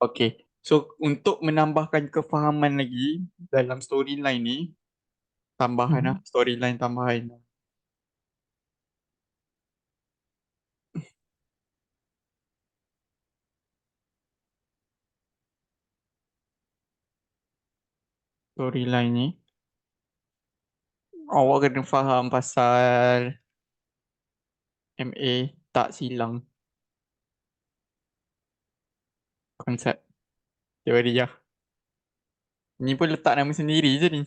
Okay. So, untuk menambahkan kefahaman lagi dalam storyline ni, tambahan lah, Mhm. storyline tambahan. Storyline ni, awak kena faham pasal MA tak silang konsep. Dia. Ni pun letak nama sendiri je ni.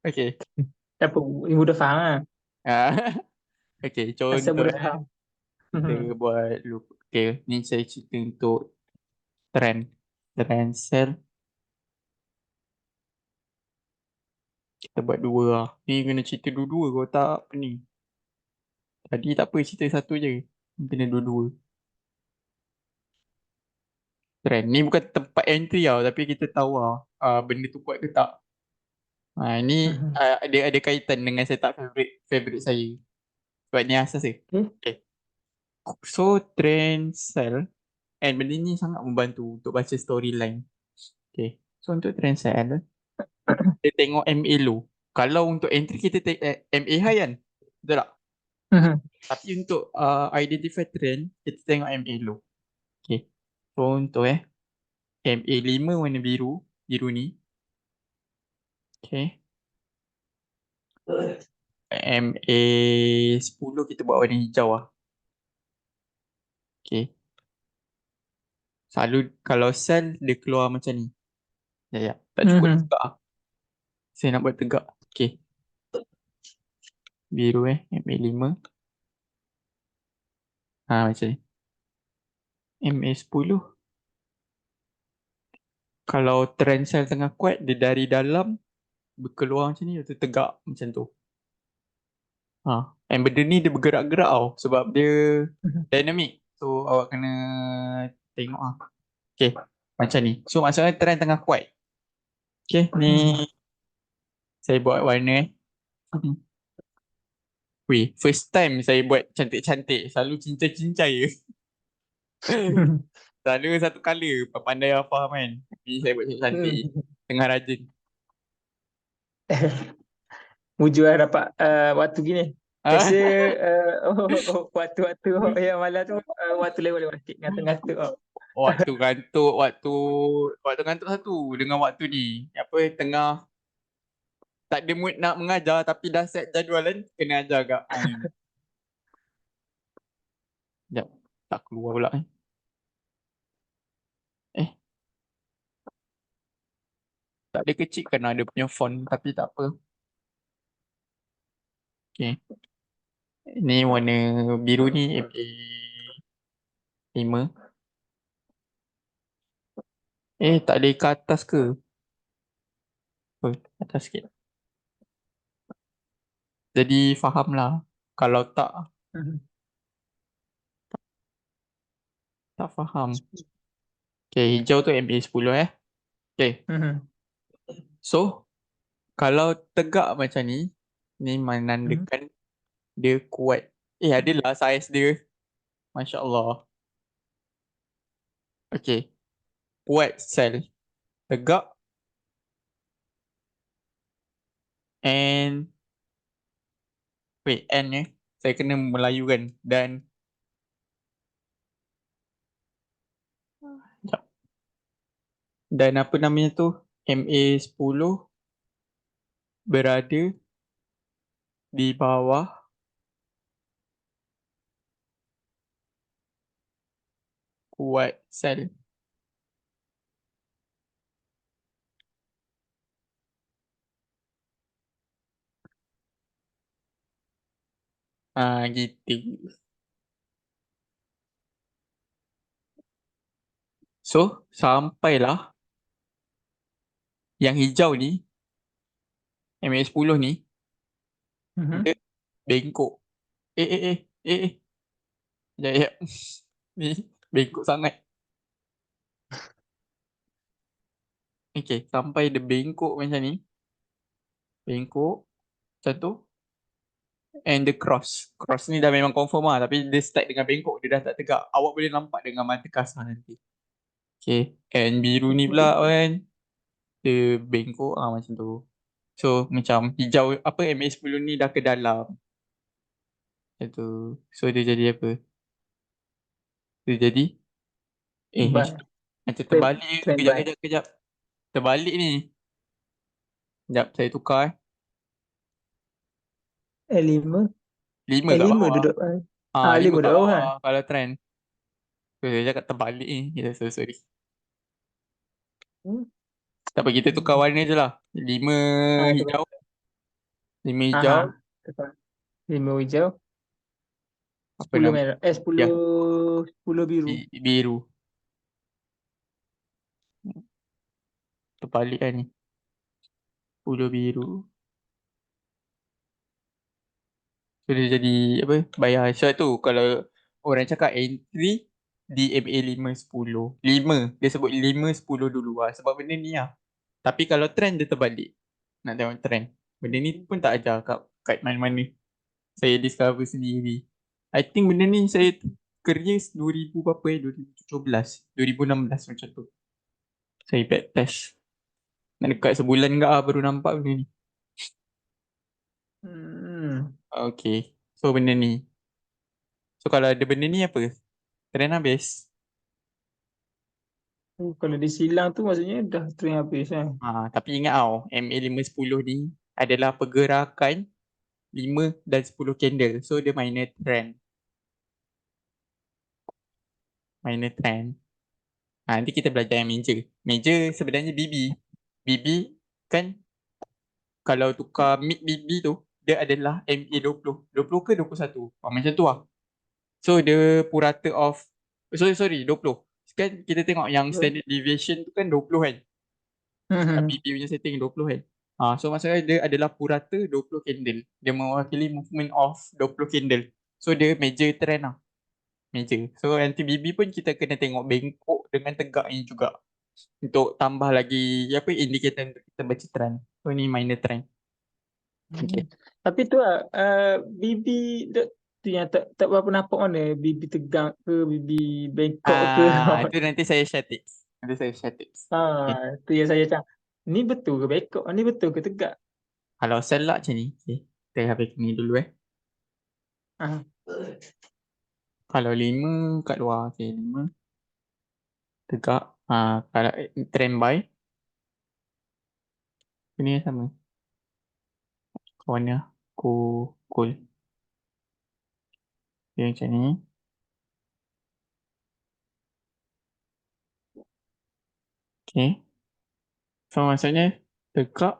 Okay. Tak apa, ibu dah faham lah. Ah, okay, Asal contoh ibu dah faham. kita buat loop. Okay, ni saya cerita untuk trend. Trend sell. Kita buat dua lah. Ni kena cerita dua-dua kau tak apa ni. Tadi tak apa cerita satu je. Ni kena dua-dua. Trend. Ni bukan tempat entry tau. Tapi kita tahu lah benda tu kuat ke tak. Ni Mhm. ada kaitan dengan setup favorite saya. Sebab ni asas dia. Okay. Okay. So trend sell. And benda ni sangat membantu untuk baca storyline. Okay. So untuk trend sell. Kita tengok MA low. Kalau untuk entry kita tengok MA high kan. Betul tak? Mhm. Tapi untuk identify trend, kita tengok MA low. Okay. So untuk MA 5 warna biru. Biru ni. Okay. MA 10 kita buat warna hijau lah. Okay. Selalu kalau sell dia keluar macam ni. Ya. Tak cukup Mhm. tegak lah. Saya nak buat tegak. Okay. Biru MA 5. Macam ni. MA 10. Kalau trend sell tengah kuat, dia dari dalam berkeluar macam ni, atau tegak macam tu. And benda ni dia bergerak-gerak tau, sebab dia Mhm. dynamic. So awak kena tengok lah. Okay, macam ni. So maksudnya trend tengah kuat. Okay, ni Mhm. saya buat warna Weh, first time saya buat cantik-cantik. Selalu cincai-cincai je. Selalu satu colour, pandai apa faham kan. Ni saya buat cantik-cantik. Tengah rajin. Muju lah dapat waktu gini. Ah, Biasa waktu-waktu yang malam tu waktu lewat-lewat sikit ngantuk-ngantuk. waktu ngantuk, waktu ngantuk satu dengan waktu ni. Apa tengah tak ada mood nak mengajar tapi dah set jadual kan, kena ajar agak. Sekejap, tak keluar pula eh. Eh, tak ada kecil kan ada punya font tapi tak apa. Okay. Ni warna biru ni MA5. Tak ada ke atas ke? Oh, atas sikit. Jadi faham lah. Kalau Mhm. tak faham. Okay, hijau tu MA10 Okay. Mhm. So, kalau tegak macam ni Mhm. menandakan dia kuat. Adalah saiz dia. Masya Allah. Okay. Kuat sel. Tegak. And and saya kena melayukan. Sekejap. Dan apa namanya tu? MA10 berada di bawah kuat sel. Gitu. So, sampailah yang hijau ni, MA10 ni, Mhm. dia bengkok. Eh, eh, eh, eh, eh. Sekejap, sekejap. Ni, bengkok sangat. Okay, sampai dia bengkok macam ni. Bengkok, macam tu. And the cross. Cross ni dah memang confirm lah. Tapi dia start dengan bengkok, dia dah tak tegak. Awak boleh nampak dengan mata kasar nanti. Okay. And biru ni pula kan, dia bengkok macam tu. So macam hijau apa MA10 ni dah ke dalam. Macam tu. So dia jadi apa? Dia jadi macam Bye. tu. Macam Trend, terbalik. trend Kejap, bye. kejap, kejap. Terbalik ni. Sekejap, saya tukar eh. lima. 5 kat lima bawah. duduk bawah. Ah, 5 lima kat duduk bawah bawah kan? kalau trend. So, saya cakap terbalik ni. Ya, sorry. Hmm. Tak apa, kita tukar warna je lah. 5 Ah, tu kan. hijau. 5 hijau. Aha. Tukar. Lima hijau. Apa 10 nama? merah. Ya, 10 biru. biru. Terbalik kan ni. 10 biru. So dia jadi apa? Bayar. Sebab tu kalau orang cakap entry di MA 5-10. 5. Dia sebut 5-10 dulu lah. Sebab benda ni lah. Tapi kalau trend dia terbalik. Nak tengok trend. Benda ni pun tak ajar kat mana-mana. Saya discover sendiri. I think benda ni saya kerja 2000 berapa 2017. 2016 macam tu. Saya back test. Nak dekat sebulan ke baru nampak benda ni. Hmm. Okay. So benda ni. So kalau ada benda ni apa? Trend habis. Oh, kalau disilang tu maksudnya dah trend habis kan? Tapi ingat tau, MA 510 ni adalah pergerakan 5 dan 10 candle. So dia minor trend. Minor trend. Nanti kita belajar yang major. Major sebenarnya BB. BB kan kalau tukar mid BB tu, dia adalah MA 20. 20 ke 21? Macam tu lah. So dia purata of, sorry 20. Kan kita tengok yang Betul. standard deviation tu kan 20 kan. Hmm. BB punya setting 20 kan. So maksudnya dia adalah purata 20 candle. Dia mewakili movement of 20 candle. So dia major trend lah. Major. So anti BB pun kita kena tengok bengkok dengan tegaknya juga. Untuk tambah lagi apa indikator untuk kita baca trend. So ni minor trend. Hmm. Okay. Tapi tu lah, BB tu yang tak berapa nampak mana BB tegang ke BB bengkok ke. Itu nanti saya share tips. Nanti saya share tips. Okay. Tu yang saya cakap. Ni betul ke bengkok? Ni betul ke tegak? Kalau sell lah macam ni. Okay. Kita habis ni dulu eh. Ah. Kalau 5 kat luar. Okay. 5 tegak. Kalau trend buy. Ini sama. Kawan dia. Cool. Okay, macam ni. Okay. So maksudnya tegak.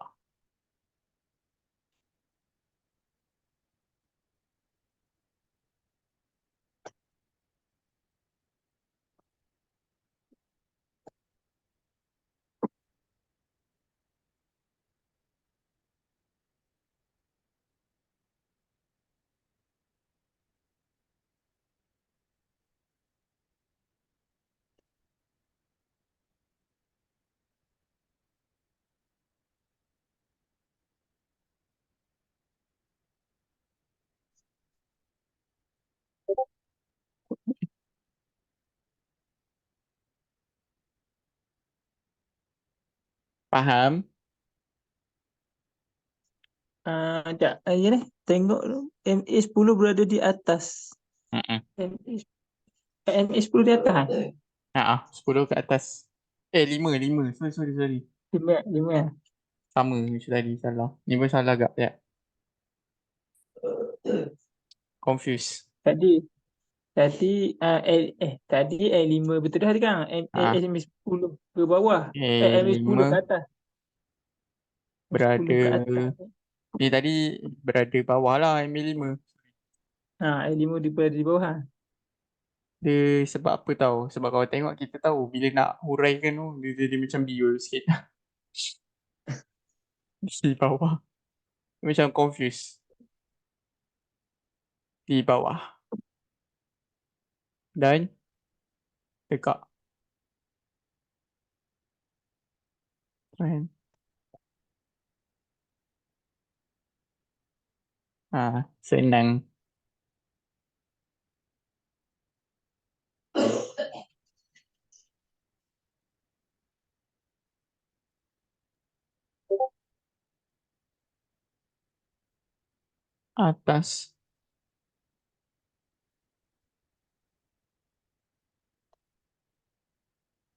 Faham? Sekejap. Ya ni. Tengok tu. MA10 berada di atas. Mm-mm. MA10 di atas kan? 10 ke atas. 5. Sorry. Lima, lima. Sama macam tadi salah. Ni pun salah agak ya. Confused. Tadi tadi lima betul dah kan? Ah, MA10 ke bawah. MA10 5 ke atas. 10 berada ke atas. ni tadi berada bawah lah MA5. A5 berada di bawah. Dia sebab apa tahu? Sebab kalau tengok kita tahu bila nak huraikan tu dia jadi macam biol sikit. Di bawah. Macam confused. Di bawah. Dan dekat. Kan? Senang. atas,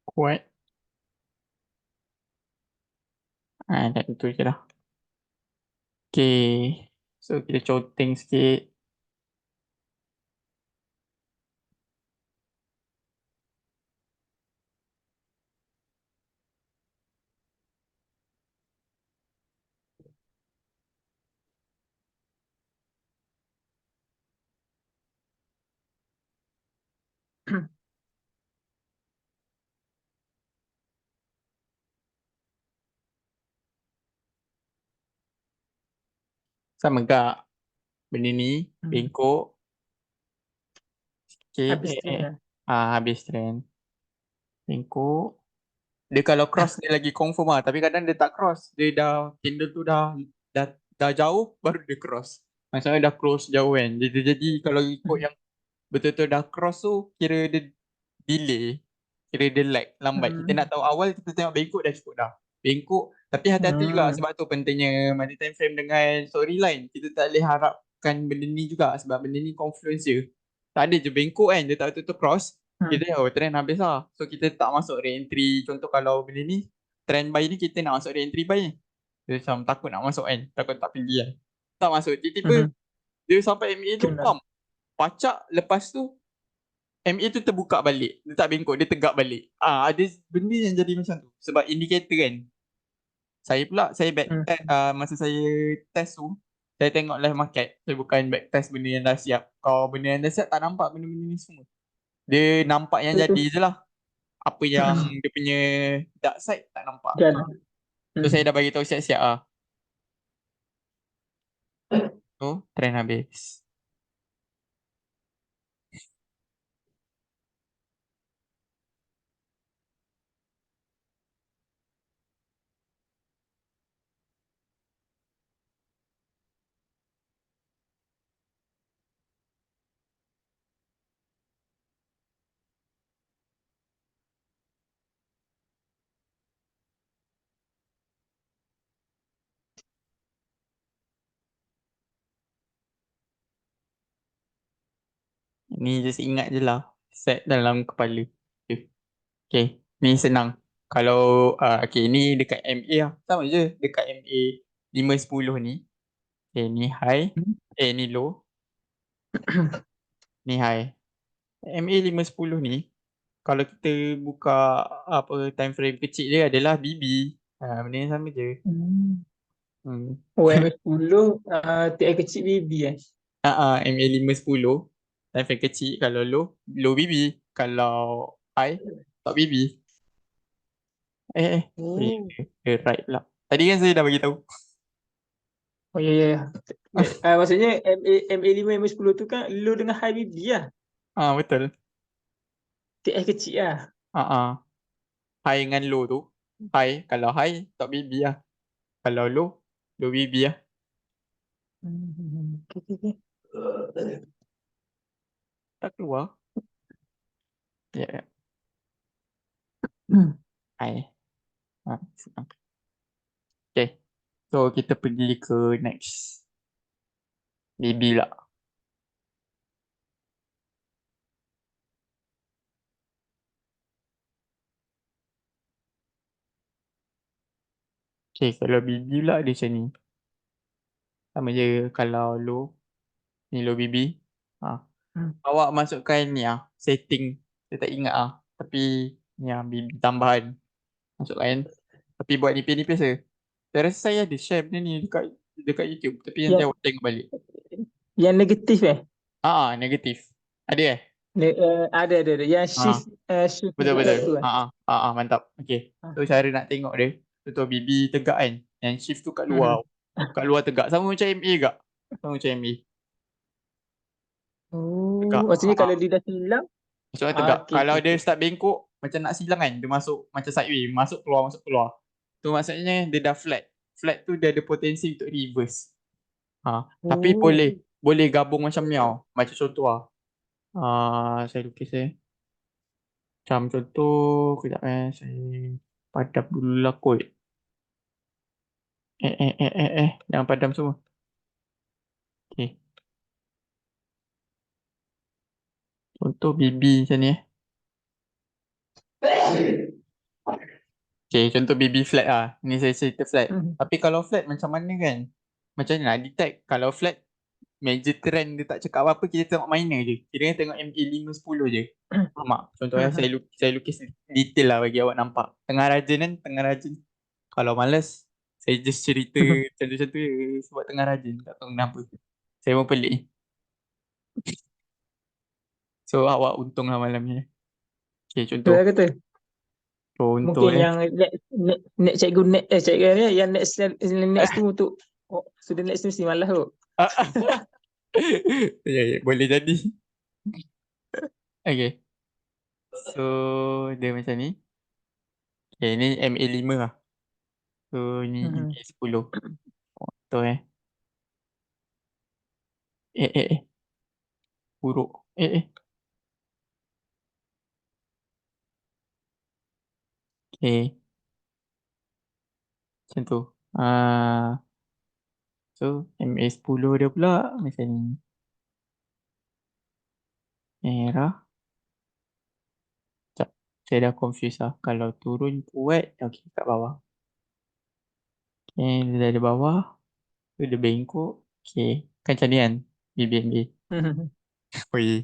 kuat. Dah itu je lah. Okay. So, kita conteng sikit. Sama gak benda ni, bengkok. Okay. Habis tu lah. Habis trend. Bengkok. Dia kalau cross dia lagi confirm lah. Tapi kadang dia tak cross. Dia dah, candle tu dah jauh, baru dia cross. Maksudnya dah close jauh kan. Dia jadi kalau ikut yang betul-betul dah cross tu, kira dia delay. Kira dia lag, lambat. Kita nak tahu awal, kita tengok bengkok dah cukup dah. Bengkok. Tapi hati-hati juga sebab tu pentingnya money time frame dengan storyline. Kita tak boleh harapkan benda ni juga sebab benda ni confluence je. Tak ada je bengkok kan, dia tak betul-betul cross. Kita trend habis lah. So kita tak masuk re-entry. Contoh kalau benda ni, trend buy ni kita nak masuk re-entry buy ni. Dia macam takut nak masuk kan. Takut tak pilih kan. Tak masuk. Tiba-tiba dia sampai MA tu Kena. pump. Pacak lepas tu MA tu terbuka balik. Dia tak bengkok, dia tegak balik. Ada benda yang jadi macam tu. Sebab indikator kan. Saya pula, saya back test, masa saya test tu, saya tengok live market. Saya bukan back test benda yang dah siap. Kalau benda yang dah siap, tak nampak benda-benda ni semua. Dia nampak yang jadi je lah. Apa yang dia punya dark side, tak nampak. Jalan. So, saya dah bagi tahu siap-siap lah. So, trend habis. Ni just ingat je lah. Set dalam kepala. Okay. Okay. Ni senang. Kalau, okay, ni dekat MA lah. Sama je. Dekat MA 510 ni. Okay, ni high. Ni low. Ni high. MA 510 ni, kalau kita buka apa time frame kecil dia adalah BB. Benda yang sama je. Hmm. OM10 TI kecil BB MA 510 time frame kecil, kalau low BB, kalau high top BB. Oh. Right pula. Tadi kan saya dah bagi tahu. Oh ya ya. Maksudnya MA5 MA10 tu kan low dengan high BB lah. Betul. TI kecil lah. High dengan low tu. High, kalau high top BB lah. Kalau low BB lah. Okay. Tak keluar. Ya. High. Senang. Okay. So kita pergi ke next. BB lah. Okay, kalau BB pula dia macam ni. Sama je kalau low. Ni low BB. Awak masukkan ni setting. Saya tak ingat Tapi ni BB tambahan. Masukkan. Tapi buat nipis-nipis je. Saya rasa saya ada share benda ni dekat YouTube. Tapi nanti awak tengok balik. Yang negatif Negatif. Ada ada. Yang shift betul. tu Mantap. Okay. So cara nak tengok dia. Betul BB tegak kan. Yang shift tu kat luar. Kat luar tegak. Sama macam MA ke? Sama macam MA. Tegak. Maksudnya kalau dia dah silang. Maksudnya tegak. Okay, Kalau dia okay. start bengkok, macam nak silang kan. Dia masuk macam sideway. Masuk keluar. Tu maksudnya dia dah flat. Flat tu dia ada potensi untuk reverse. Tapi boleh gabung macam ni Macam contoh saya lukis Macam contoh, kejap saya padam dulu lah kot. Jangan padam semua. Okay. Contoh BB macam ni Okay, contoh BB flat lah. Ni saya cerita flat. Mhm. Tapi kalau flat macam mana kan? Macam mana nak detect? Kalau flat, major trend dia tak cakap apa-apa, kita tengok minor je. Kita tengok MA 5-10 je. Faham tak? Contohnya Mhm. saya lukis detail lah bagi awak nampak. Tengah rajin kan? Tengah rajin. Kalau malas, saya just cerita macam tu je. Sebab tengah rajin. Tak tahu kenapa. Saya pun pelik. So, awak untung lah malam ni. Okay, Tu lah contoh. kata. Contoh Mungkin yang net cikgu net cikgu ni yang next tu untuk student next tu mesti malas tu. Ya, ya, boleh jadi. Okay. So, dia macam ni. Okay, ni MA 5 lah. So, ni Mhm. MA 10. Contoh Buruk. Okay. Macam tu. So, MA 10 dia pula macam ni. Merah. Sekejap. Saya dah confuse lah. Kalau turun kuat, okay, kat bawah. Okay, dia dari bawah. Tu dia bengkok. Okay. Kan macam ni kan? BBNB. Mhm. Oi.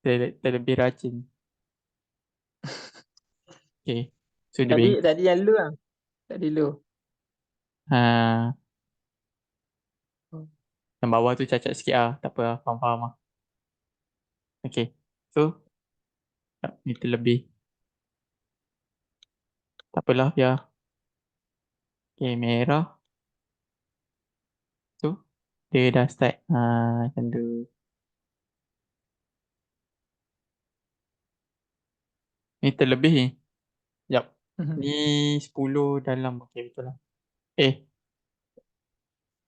Saya lebih rajin. Okay. So, dia Tadi bengkok. tadi yang lu lah. Tadi lu. Ah, yang bawah tu cacat sikit lah. Tak apa lah. Faham-faham lah. Okay. So, ni terlebih. Tak apalah, biar. Okay, merah. Tu. Dia dah start. Macam tu. Ni terlebih ni. Sekejap. Mhm. Ni 10 dalam. Okay, betul lah. Eh,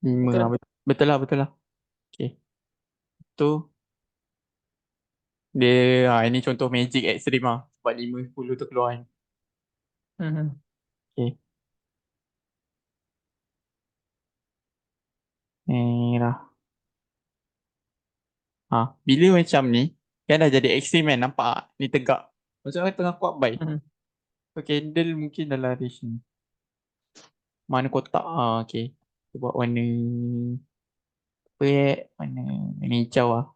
5 Betul lah. lah. Betul lah, betul lah. Okay. Tu. Dia, ini contoh magic extreme lah. Sebab 5, 10 tu keluar kan. Mhm. Okay. Merah. Bila macam ni, kan dah jadi ekstrim kan, nampak tak? Ni tegak. Macam orang tengah kuat buy. Mhm. So, candle mungkin dalam range ni. Mana kotak? Okay. Kita buat warna apa warna hijau lah.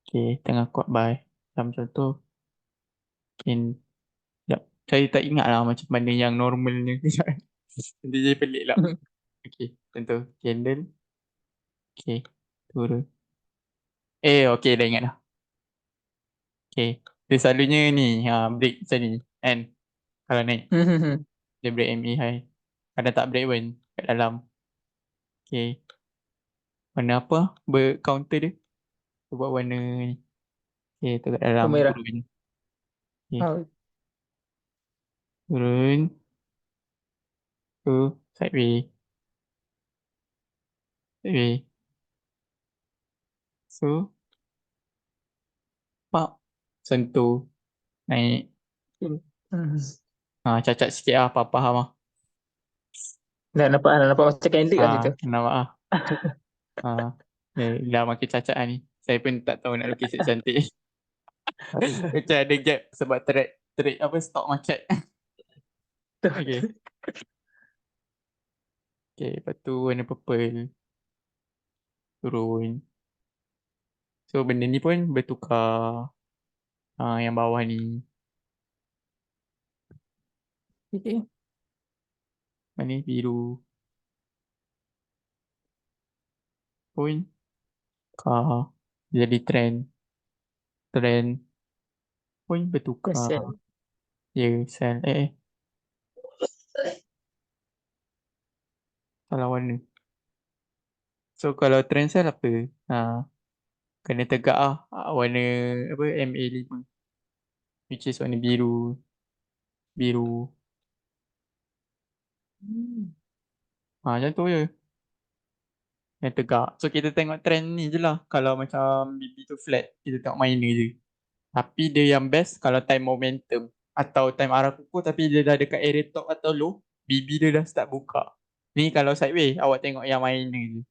Okay, tengah kuat buy. Macam contoh, mungkin, sekejap. Saya tak ingat lah macam mana yang normalnya. Nanti jadi pelik lah. Mhm. Okay, contoh, candle. Okay, turun. Okay, dah ingat dah. Okay, dia selalunya ni, break macam ni, kan? Kalau naik, Mhm. dia break MA high. Kadang tak break pun, kat dalam. Okay, warna apa? Counter dia. Kita buat warna ni. Okay, tu kat Oh, dalam, merah. turun. Okay, Oh. turun. Tu, sideways. Sideways. So, pak. Sentuh. Naik. Mhm. Cacat sikit lah, apa faham lah. Dah nampak macam candle kan situ. Nampak lah. Dah makin cacat lah ni. Saya pun tak tahu nak lukis yang cantik. Macam ada gap sebab trade apa stock market. Okay. Okay, lepas tu warna purple turun. So benda ni pun bertukar. Yang bawah ni. Okay. Mana ni biru pun tukar. Jadi trend. Trend pun bertukar. Yes, Ya, sell. Salah warna. So kalau trend sell apa? Kena tegak lah. Warna apa MA5. Which is warna biru. Biru. Macam tu je. Yang tegak. So kita tengok trend ni je lah. Kalau macam BB tu flat, kita tengok minor je. Tapi dia yang best kalau time momentum atau time arah kukuh tapi dia dah dekat area top atau low, BB dia dah start buka. Ni kalau sideway, awak tengok yang minor je.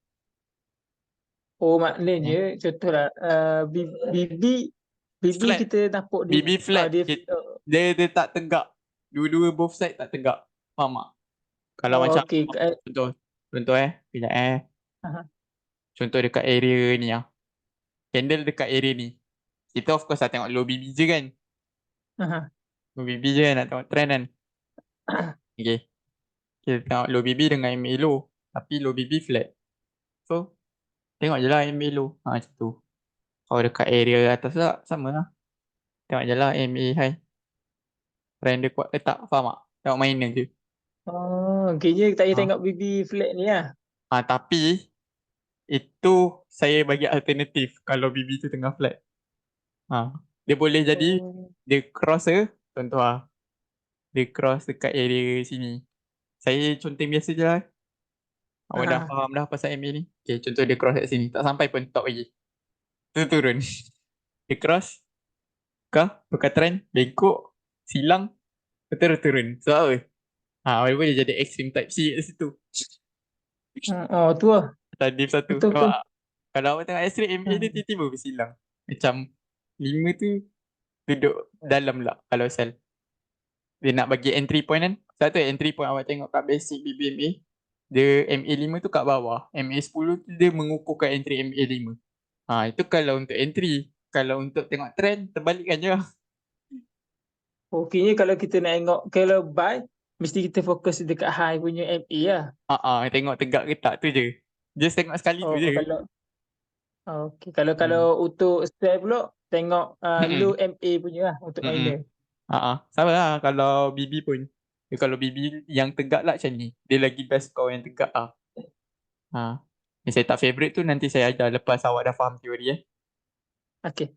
Oh Eh, maknanya contohlah BB Flat. kita nampak dia BB flat. dia Dia tak tegak. Dua-dua both side tak tegak. Faham tak? Kalau macam okey contoh, contoh kejap aha, Contoh dekat area ni lah. Candle dekat area ni. Kita of course lah tengok low BB je kan. aha. Low BB je nak tengok trend kan. Okay. Kita tengok low BB dengan MA low. Tapi low BB flat. So, tengok je lah MA low. Macam tu. Kalau dekat area atas tak, sama lah. Tengok je lah MA high. Trend dia kuat ke tak, faham tak? Tengok minor je. Kayaknya tak payah Ha. tengok BB flat ni lah. Tapi, itu saya bagi alternatif kalau BB tu tengah flat. Ha. Dia boleh jadi, Oh. dia cross ke, contoh lah. Dia cross dekat area sini. Saya conteng biasa je lah. Awak dah Aha. faham dah pasal MA ni. Okay, contoh dia cross kat sini. Tak sampai pun top lagi. Tu turun. Dia cross. Kah? Tukar trend. Bengkok. Silang. Betul turun. So apa? Walaupun dia jadi extreme type C kat situ. Oh tu lah. Tadi satu. Betul Nampak betul. tak? Kalau awak tengok extreme MA dia Hmm. tiba-tiba bersilang. Macam 5 tu duduk dalam lah kalau sell. Dia nak bagi entry point kan. Satu entry point awak tengok kat basic BBMA. Dia MA5 tu kat bawah. MA10 tu dia mengukuhkan entry MA5. Itu kalau untuk entry. Kalau untuk tengok trend, terbalikkan je lah. Okeynya kalau kita nak tengok kalau buy mesti kita fokus dekat high punya MA lah. Tengok tegak ke tak tu je. Just tengok sekali tu Oh je. kalau okey kalau Hmm. untuk sell pula tengok low Mm-mm. MA punya lah untuk Mm-mm. minor. Sama lah kalau BB pun. Kalau BB yang tegak lah macam ni. Dia lagi best kau yang tegak lah. Ha. Yang saya tak favourite tu nanti saya ajar lepas awak dah faham teori Okey.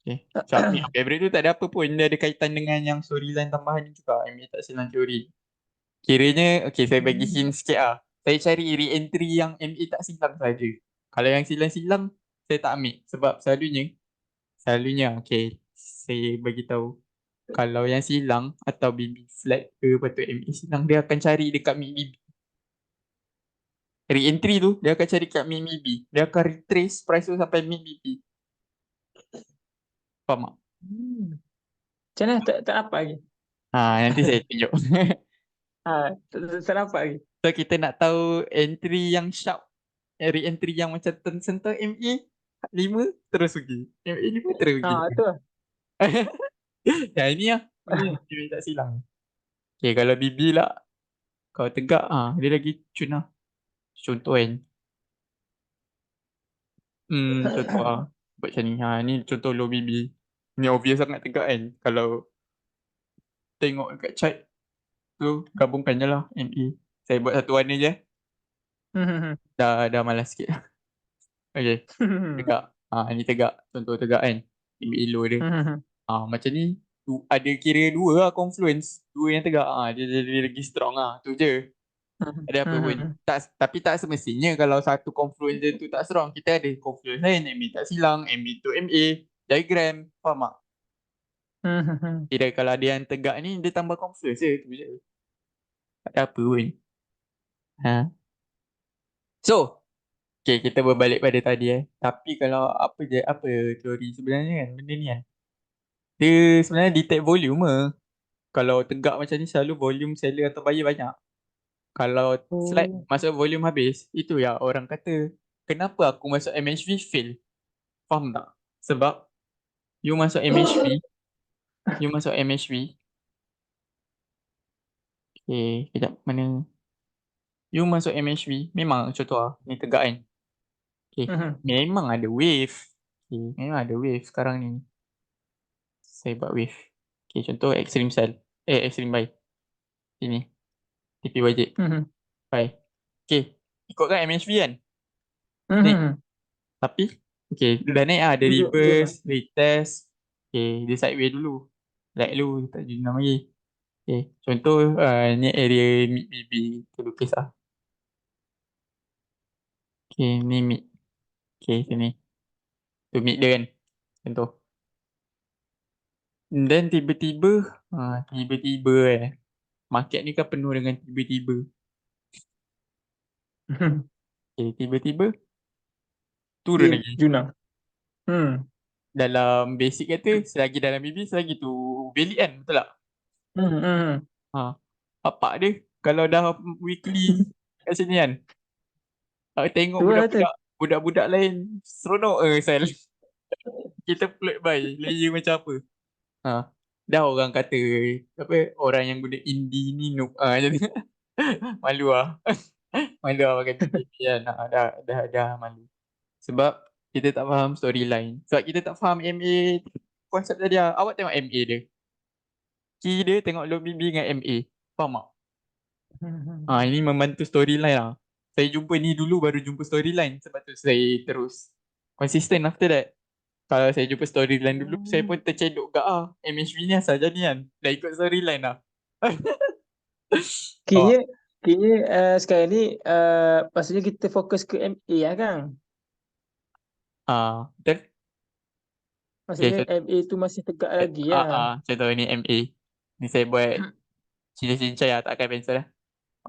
Okay. So aku yang favourite tu tak ada apa pun. Dia ada kaitan dengan yang storyline tambahan ni juga. MA tak silang teori. Kiranya, okay saya bagi Hmm. hint sikit lah. Saya cari re-entry yang MA tak silang saja. Kalau yang silang-silang, saya tak ambil. Sebab selalunya okay. Saya bagi tahu. Kalau yang silang atau BB flat ke patut MA silang, dia akan cari dekat mid BB. Re-entry tu, dia akan cari kat mid BB. Dia akan retrace price tu sampai mid BB. Faham tak? Hmm. Macam mana tak nampak lagi? Nanti saya tunjuk. Tak nampak lagi. So kita nak tahu entry yang sharp, re-entry yang macam sentuh MA 5 terus pergi. MA 5 terus pergi. Tu lah. Ini lah. Ini tak silang. Okay, kalau BB lah, kau tegak, dia lagi cun lah. Contoh kan. Contoh lah. Buat macam ni. Ni contoh low BB. Ni obvious sangat tegak kan. Kalau tengok kat chart tu, gabungkan je lah MA. Saya buat satu warna je. Dah malas sikit. Okay. Tegak. Ni tegak. Contoh tegak kan. MA low dia. Macam ni ada kira dua lah confluence. Dua yang tegak. Dia lagi strong lah. Tu je. Ada apa pun. Tapi tak semestinya kalau satu confluence dia tu tak strong. Kita ada confluence lain. MA tak silang. MA tu MA. Diagram. Faham tak? Kira kalau ada yang tegak ni dia tambah confluence je. Tu je. Tak ada apa pun. Ha. So. Okay, kita berbalik pada tadi Tapi kalau apa teori sebenarnya kan benda ni kan. Dia sebenarnya detect volume lah. Kalau tegak macam ni selalu volume seller atau buyer banyak. Kalau flat Oh. masuk volume habis, itu ya orang kata, kenapa aku masuk MHV fail? Faham tak? Sebab you masuk MHV, you masuk MHV, okay, kejap mana? You masuk MHV, memang contoh lah, ni tegak kan? Okay, memang ada wave. Okay, memang ada wave sekarang ni. Saya buat wave. Okay, contoh extreme sell. Extreme buy. Sini, TP wajib. Buy. Okay, ikutkan MHV kan? Ni, tapi okay, dah naik dah Jom. reverse, retest. Okay, dia sideway dulu. Like dulu, tak jadi nama lagi. Okay, contoh ni area mid BB. Kita lukis lah. Okay, ni mid. Okay, sini. Tu mid dia kan. Contoh. Then tiba-tiba, tiba-tiba market ni kan penuh dengan tiba-tiba. Okay, tiba-tiba turun Dia lagi. Junang. Hmm. Dalam basic kata, selagi dalam BB, selagi tu valid kan, betul tak? Hmm. Hmm. Ha. Apa dia, kalau dah weekly kat sini kan, aku tengok Tu lah tu. budak-budak lain seronok sel. Kita float by, layer macam apa. Ha. Dah orang kata, apa, orang yang guna indie ni noob. Jadi, malu lah. Malu lah pakai BB kan. Dah malu. Sebab kita tak faham storyline. Sebab kita tak faham MA konsep tadi lah. Awak tengok MA dia. Key dia tengok low BB dengan MA. Faham tak? Ini membantu storyline lah. Saya jumpa ni dulu baru jumpa storyline. Sebab tu saya terus konsisten after that. Kalau saya jumpa storyline dulu, saya pun tercedok gak MHV ni asal jadi kan. Dah ikut storyline lah. Kayaknya Oh, kayaknya sekarang ni maksudnya kita fokus ke MA lah kan. betul. Okay, Maksudnya MA tu masih tegak lagi lah. contoh ni MA. Ni saya buat cincin-cincin lah, tak pakai pensel lah.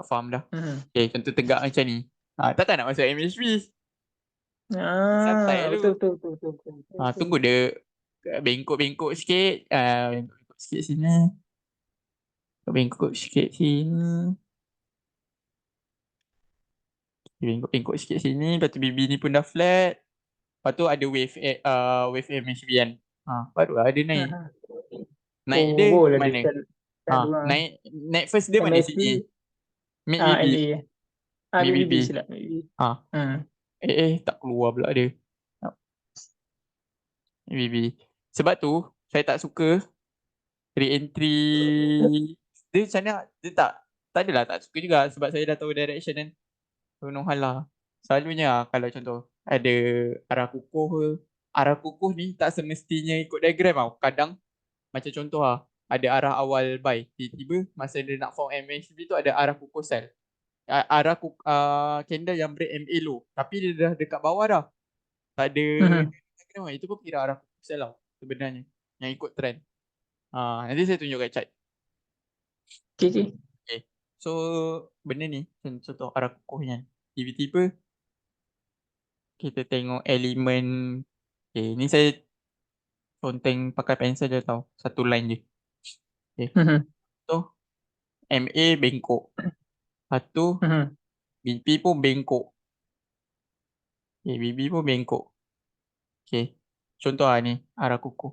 Faham dah. Hmm. Okay, contoh tegak macam ni. Takkan nak masuk MHV. Santai Betul dulu. betul betul betul betul. Betul, betul. Tunggu dia bengkok-bengkok sikit. Bengkok sikit sini. Bengkok sikit sini. Bengkok-bengkok sikit sini. Lepas tu BB ni pun dah flat. Lepas tu ada wave MHV kan. Baru lah dia naik. Ah, Naik dia oh, dah mana? dekat luar. Naik first dia mana MSP sini? Mid BB. MA. Mid BB BB. silap BB. Ah, Hmm. tak keluar pula dia. Mid BB. Sebab tu saya tak suka re-entry dia macam mana? Dia tak adalah tak suka juga sebab saya dah tahu direction kan. Penuh hal lah. Selalunya kalau contoh ada arah kukuh ke, arah kukuh ni tak semestinya ikut diagram tau. Kadang macam contoh ada arah awal buy. Tiba-tiba masa dia nak form MACD tu ada arah kukuh sell. Arah candle yang break MA low. Tapi dia dah dekat bawah dah. Tak ada Hmm. diagram. Itu pun kira arah kukuh sell tau sebenarnya. Yang ikut trend. Nanti saya tunjuk kat chart. Okay, okay. Okay. So benda ni contoh arah kukuhnya. Tiba-tiba kita tengok elemen. Okay, ni saya conteng pakai pensel je tau. Satu line je. Okay. Hmm. So MA bengkok. Lepas tu Hmm. BP pun bengkok. Okay, BB pun bengkok. Okay. Contoh ni arah kukuh.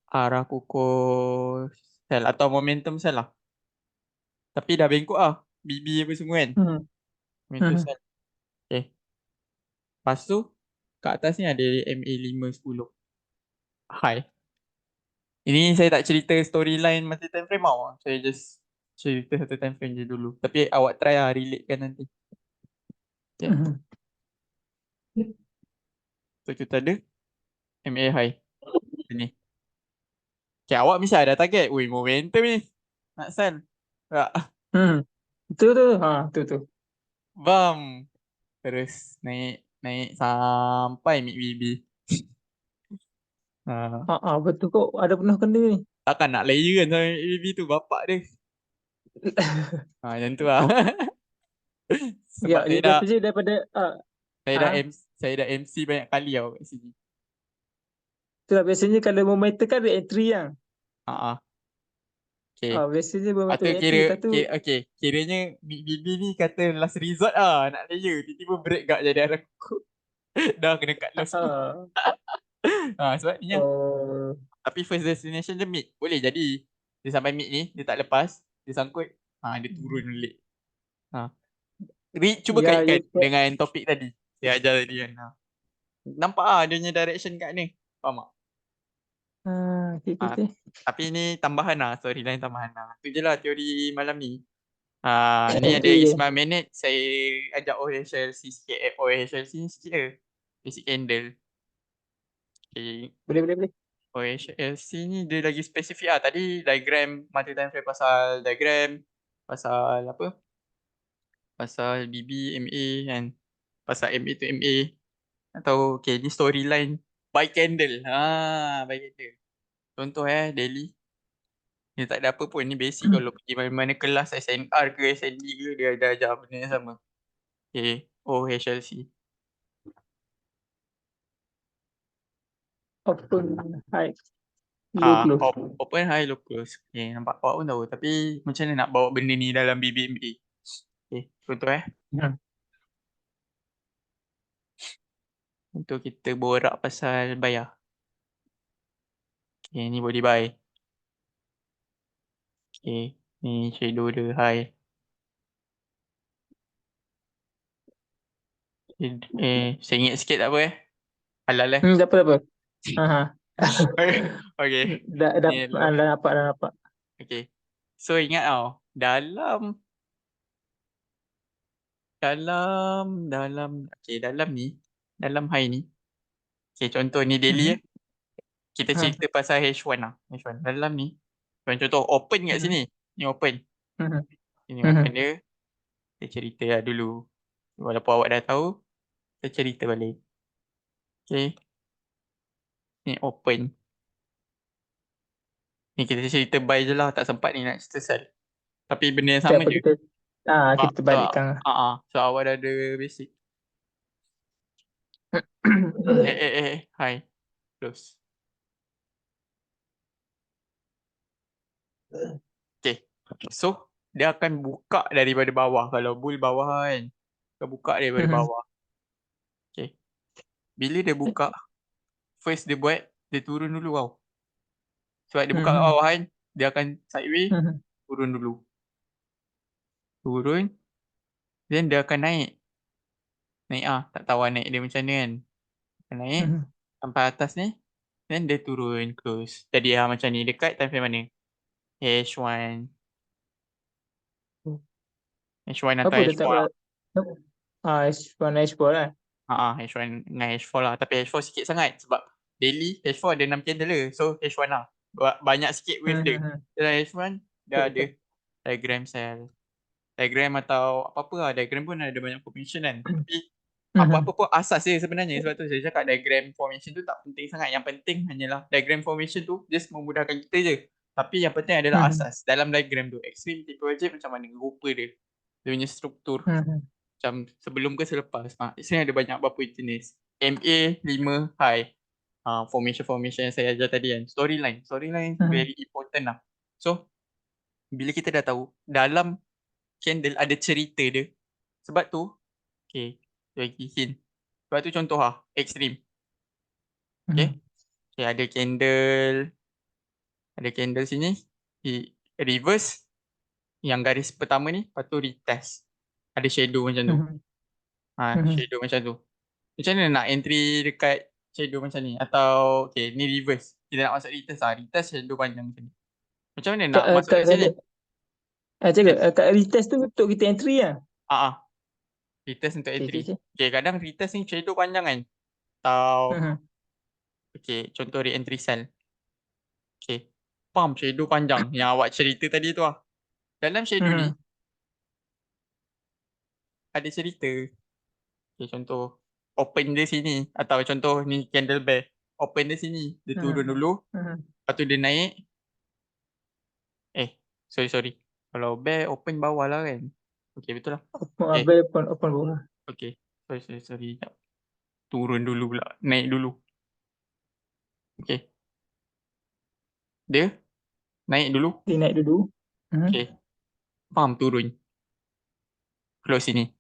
Arah kukuh sell atau momentum sell lah. Tapi dah bengkok BB apa semua kan. Hmm. Momentum Hmm. sell. Okay. Lepas tu kat atas ni ada MA 510. High. Ini saya tak cerita storyline masa time frame tau. Saya just cerita satu time frame je dulu. Tapi awak try relate kan nanti. Okay. Hmm. So kita ada MA high. Ni. Okay, awak mesti ada target. Ui, momentum ni. Nak sell. Tak. Hmm. Betul tu. Betul tu. Bam. Terus naik naik sampai mid BB. Ha. Betul kok. Ada pernah kena ni. Takkan nak layer kan sampai mid BB tu bapak dia. Macam tu lah. Ya, Sebab saya dia dah kerja daripada saya dah ah, saya dah MC banyak kali tau kat sini. itulah biasanya kalau momentum kan ada entry yang. Ha ah. Okay. Biasanya Lepas momentum tu entry lepas tu okay. Kiranya Big BB ni kata last resort nak layer. Tiba-tiba break gak jadi arah kuku. Dah kena cut loss. ah, Sebab ni lah. oh Tapi first destination dia mid. Boleh jadi. Dia sampai mid ni, dia tak lepas. Dia sangkut. Dia turun balik. Cuba ya ya kaitkan dengan topik tadi. Saya ajar tadi kan. Nampak dia punya direction kat ni. Faham tak? okay, okay, Ah, okay. tapi ni tambahan storyline tambahan Itu je lah teori malam ni. Ni ada Okay je. Ismail Minute. Saya ajak OHLC sikit. OHLC sikit je. Basic candle. Okay. Boleh boleh boleh. OHLC ni dia lagi spesifik Tadi diagram multi time frame pasal diagram. Pasal apa? Pasal BB, MA kan. Pasal MA to MA. Atau okay ni storyline by candle. By candle. Contoh daily. Dia tak ada apa pun. Ni basic kalau pergi mana-mana kelas SNR ke SND ke, dia ada ajar benda yang sama. Okay. OHLC. Open, high, low, close. Open, high, low, close. Okay, nampak awak pun tahu. Tapi macam mana nak bawa benda ni dalam BBMA? Okay, contoh Hmm. Untuk kita borak pasal bayar. Okay, ni body buy. Okay, ni shadow dia high. Sengit sikit tak apa Halal Tak apa, tak apa. Ha. Okay. Dah Ni low. nampak, dah nampak. Okay. So ingat tau, dalam dalam high ni. Okay, contoh ni daily Mhm. Kita Ha. cerita pasal H1 lah. H1 dalam ni. Contoh open kat Mhm. sini. Ni open. Mhm. Ini open Mhm. dia. Kita cerita lah dulu. Walaupun awak dah tahu, kita cerita balik. Okay. Ni open. Ni kita cerita buy je lah. Tak sempat ni nak cerita sell. Tapi benda yang Tak sama apa, je. kita So, balikkan. so awak dah ada basic. Hi. Close. Okay. So, dia akan buka daripada bawah. Kalau bull bawah kan. Dia buka daripada Mhm. bawah. Okay. Bila dia buka, first dia buat, dia turun dulu tau. Sebab dia buka kat Mhm. bawah kan, dia akan sideways, Mhm. turun dulu. Turun, then dia akan naik. Naik tak tahu naik dia macam mana kan. Akan naik, Mhm. sampai atas ni, then dia turun, close. Jadi macam ni, dekat time frame mana? H1. H1 atau Apa dia tak H4 lah. H1, H4 lah. H1 dengan H4 lah. Tapi H4 sikit sangat sebab daily H4 ada 6 candle so H1 lah. Banyak sikit wave dia. Mhm. Dalam H1 dah ada Betul. diagram cell. Diagram atau apa-apa lah. Diagram pun ada banyak formation kan. Tapi apa-apa Mhm. pun asas dia sebenarnya. Sebab tu saya cakap diagram formation tu tak penting sangat. Yang penting hanyalah diagram formation tu just memudahkan kita je. Tapi yang penting adalah Mhm. asas. Dalam diagram tu, extreme tipe wajib macam mana? Rupa dia. Dia punya struktur. Mhm. Macam sebelum ke selepas. Sini ada banyak berapa jenis. MA 5 high. Formation yang saya ajar tadi kan. Storyline Mhm. very important lah. So, bila kita dah tahu, dalam candle ada cerita dia. Sebab tu, okay, bagi hint. Sebab tu contoh extreme. Okay, Mhm. okay ada candle sini. Reverse, yang garis pertama ni, lepas tu retest. Ada shadow macam tu. Mhm. Mhm. Shadow macam tu. Macam mana nak entry dekat shadow macam ni? Atau, okay, ni reverse. Kita nak masuk retest Retest shadow panjang macam ni. Macam mana nak masuk kat sini? Kat retest tu untuk kita entry lah. Retest untuk entry. Okay. Okay, kadang retest ni shadow panjang kan? Atau, Mhm. okay, contoh re-entry cell. Okay, pump shadow panjang yang awak cerita tadi tu lah. Dalam shadow ni, Mhm. ada cerita. Okay, contoh, open dia sini. Atau contoh ni candle bear. Open dia sini. Dia turun Mhm. dulu. Mhm. Lepas tu dia naik. Sorry. Kalau bear open bawah lah kan. Okay, betul lah. Okay. Open bawah. Okay. Sorry. Sekejap. Turun dulu pula. Naik dulu. Okay. Dia naik dulu. Dia naik dulu. Mhm. Okay. Pump turun. Close sini.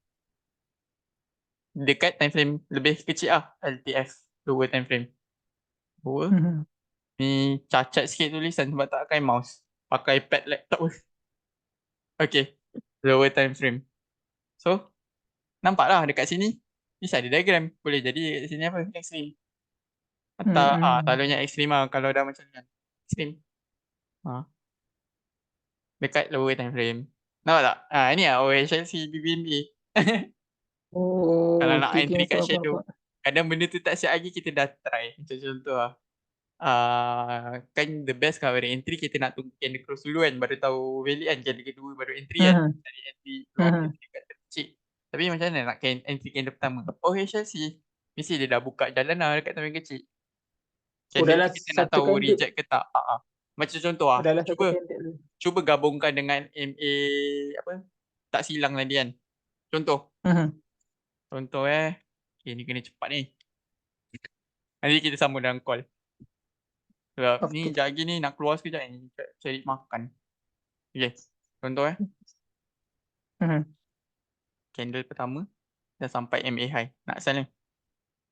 Dekat time frame lebih kecil lah. LTF. Lower time frame. Lower. Mhm. Ni cacat sikit tulisan sebab tak pakai mouse. Pakai pad laptop. Okay. Lower time frame. So, nampak lah dekat sini. Ni ada diagram. Boleh jadi kat sini apa? Extreme. Atau Mhm. selalunya ekstrim lah kalau dah macam ni. Ekstrim. Dekat lower time frame. Nampak tak? Ni lah OHLC BBMA. Kalau Oh, nak okay. entry kat shadow. Nampak. Kadang benda tu tak siap lagi kita dah try. Macam contoh lah. Kan the best kalau ada entry kita nak tunggu candle close dulu kan. Baru tahu value kan. Candle kedua baru entry kan. Mhm. Cari entry long Mhm. entry kat kecil. Tapi macam mana nak entry candle pertama? OHLC. Mesti dia dah buka jalan lah dekat time kecil. Oh, Candle dalam tu kita nak satu tahu candle. reject ke tak. Macam contoh Dalam satu cuba candle tu. cuba gabungkan dengan MA apa? Tak silang tadi kan. Contoh. Mhm. Contoh okay, ni kena cepat ni. Nanti kita sambung dalam call. Sebab ni Okey. sekejap lagi ni nak keluar sekejap ni. Cari makan. Okay. Contoh Mhm. Candle pertama dah sampai MA high. Nak sell ni.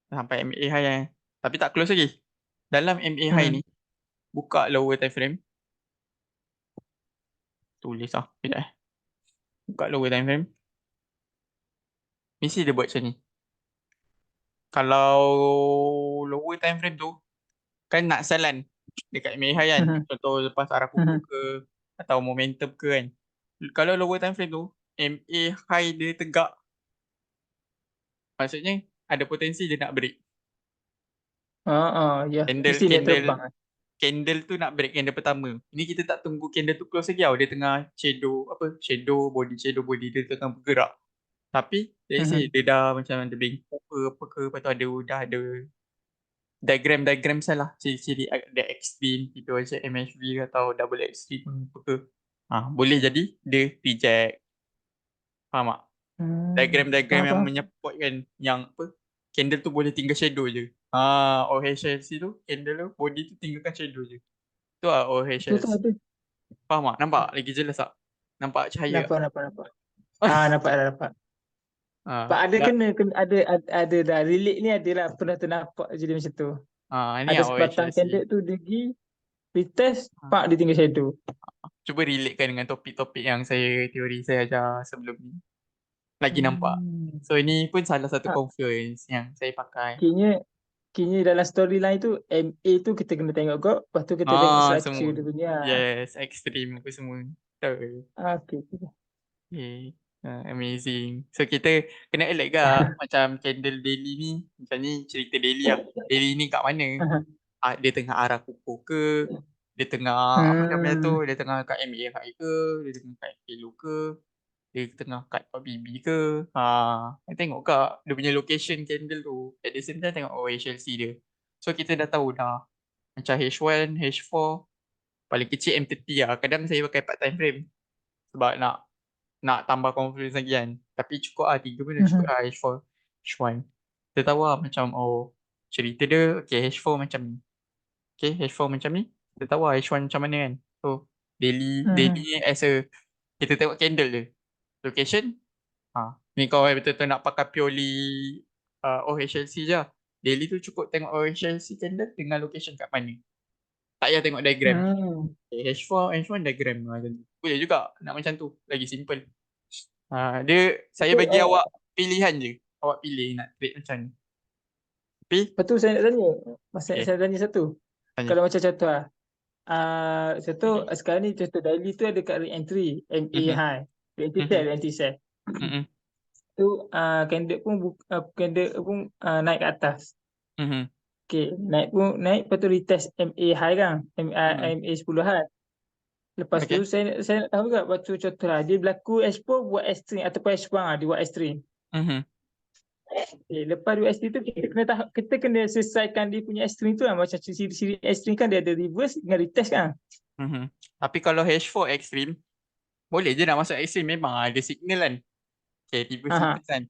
Dah sampai MA high Tapi tak close lagi. Dalam MA high ni, Mhm. buka lower time frame. Tulis Sekejap Buka lower time frame. Mesti dia buat macam ni. Kalau lower time frame tu, kan nak sell kan dekat MA high kan. Mhm. Contoh lepas arah kuku Mhm. ke atau momentum ke kan. Kalau lower time frame tu, MA high dia tegak. Maksudnya ada potensi dia nak break. Ya, Candle mesti dia candle terbang. candle tu nak break candle pertama. Ini kita tak tunggu candle tu close lagi tau. Dia tengah shadow body dia tengah bergerak. Tapi let's say Mhm. dia dah macam ada bengkok ke apa ke, lepas tu dah ada diagram salah, ciri-ciri ada extreme, kita macam MHV ke atau double extreme apa ke. Boleh jadi dia reject. Faham tak? Diagram Faham, yang faham. menyebutkan yang apa, candle tu boleh tinggal shadow je. OHLC tu, candle tu, body tu tinggalkan shadow je. Tu lah Tu OHLC. ada. Faham tak? Nampak? Lagi jelas tak? Nampak cahaya tak? Nampak, nampak, nampak. Nampak dah, nampak. Pak ada Dah. kena ada dah relate ni adalah pernah ternampak jadi macam tu. Ni Ada lah sebatang OHLC. candle tu dia pergi retest, Ah, pak dia tinggal shadow. Cuba relatekan dengan topik-topik yang teori saya ajar sebelum ni. Lagi nampak. Hmm. So ini pun salah satu Ah, confluence yang saya pakai. kini dalam storyline tu MA tu kita kena tengok kok, lepas tu kita tengok structure Semua. dia punya. Yes, extreme apa semua. Betul. Okey. Okay. Okay. Amazing. So kita kena elak gak macam candle daily ni. Macam ni cerita daily lah. Daily ni kat mana? Dia tengah arah kukuh ke? Dia tengah apa namanya tu? Hmm. Dia tengah kat MA high ke? Dia tengah kat FA low ke? Dia tengah kat BB ke? Tengok kak dia punya location candle tu. At the same time tengok OHLC dia. So kita dah tahu dah. Macam H1, H4, paling kecil M30 lah. Kadang saya pakai part time frame. Sebab nak tambah confidence lagi kan. Tapi cukup 3 pun dah cukup Mhm. H4, H1. Kita tahu macam cerita dia okay H4 macam ni. Okay H4 macam ni. Kita tahu H1 macam mana kan. So daily Mhm. ni as a kita tengok candle je. Location. Ni kau betul-betul nak pakai purely OHLC je. Daily tu cukup tengok OHLC candle dengan location kat mana. Tak payah tengok diagram. Hmm. H4, H1 diagram. Boleh juga nak macam tu. Lagi simple. Saya Betul. bagi awak pilihan je. Awak pilih nak trade macam ni. Tapi, Lepas tu saya nak tanya. Masa okay, saya tanya satu. tanya. Kalau macam contoh contoh sekarang ni contoh daily tu ada kat re-entry MA Mhm, high. Re-entry sell, mhm, re-entry sell. mhm, Tu candle pun candle pun naik ke atas. mhm, Okey, naik lepas tu retest MA high kan. mhm. MA 10 high. Lepas tu Okay. saya nak tahu juga waktu contoh lah dia berlaku S4 buat S3 ataupun S1 dia buat S3. Mhm, Lepas dua S3 tu kita kena selesaikan dia punya S3 tu lah. Macam siri-siri S3 kan dia ada reverse dengan retest kan. mhm. Tapi kalau H4 extreme, boleh je nak masuk extreme. Memang ada signal kan. Okay, reverse Ha. retest kan.